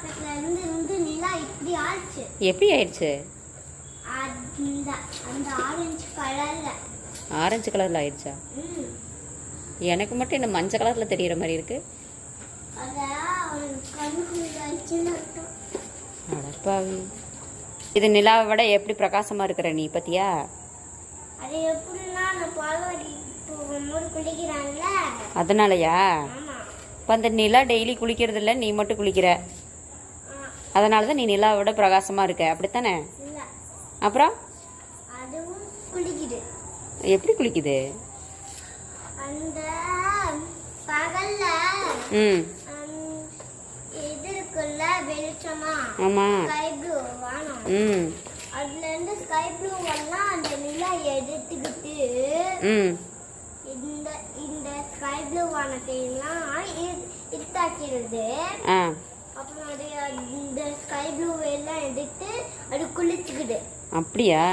பக்கத்துல இருந்து இருந்து நிலா இப்படி ஆச்சு. எப்படி ஆயிடுச்சு? அந்த ஆரஞ்சு கலர்ல ஆயிடுச்சா? எனக்கு மட்டும் என்ன மஞ்சள் கலர்ல தெரியற மாதிரி இருக்கு. அடப்பாவி, இது நிலாவை விட எப்படி பிரகாசமா இருக்கிற நீ பத்தியா? அதனாலயா? இப்ப அந்த நிலா டெய்லி குளிக்கிறது இல்ல, நீ மட்டும் குளிக்கிற, அதனாலதான் நீ நிலாவை விட பிரகாசமா இருக்க, அப்படித்தானே? அப்புறம் எப்படி குளிக்குது? அந்த பகல்ல இது இருக்குல்ல வெளிச்சமா, ஆமா, ஸ்கை ப்ளூ வானம், அதுல இருந்து ஸ்கை ப்ளூ எல்லாம் அந்த நிலா எடுத்துக்கிட்டு இந்த இந்த ஸ்கை ப்ளூ வானத்தை எல்லாம் இருட்டாக்கிறது. அப்புறம் அது இந்த ஸ்கை ப்ளூ எல்லாம் எடுத்து அது குளிச்சுக்குது. அப்படியா?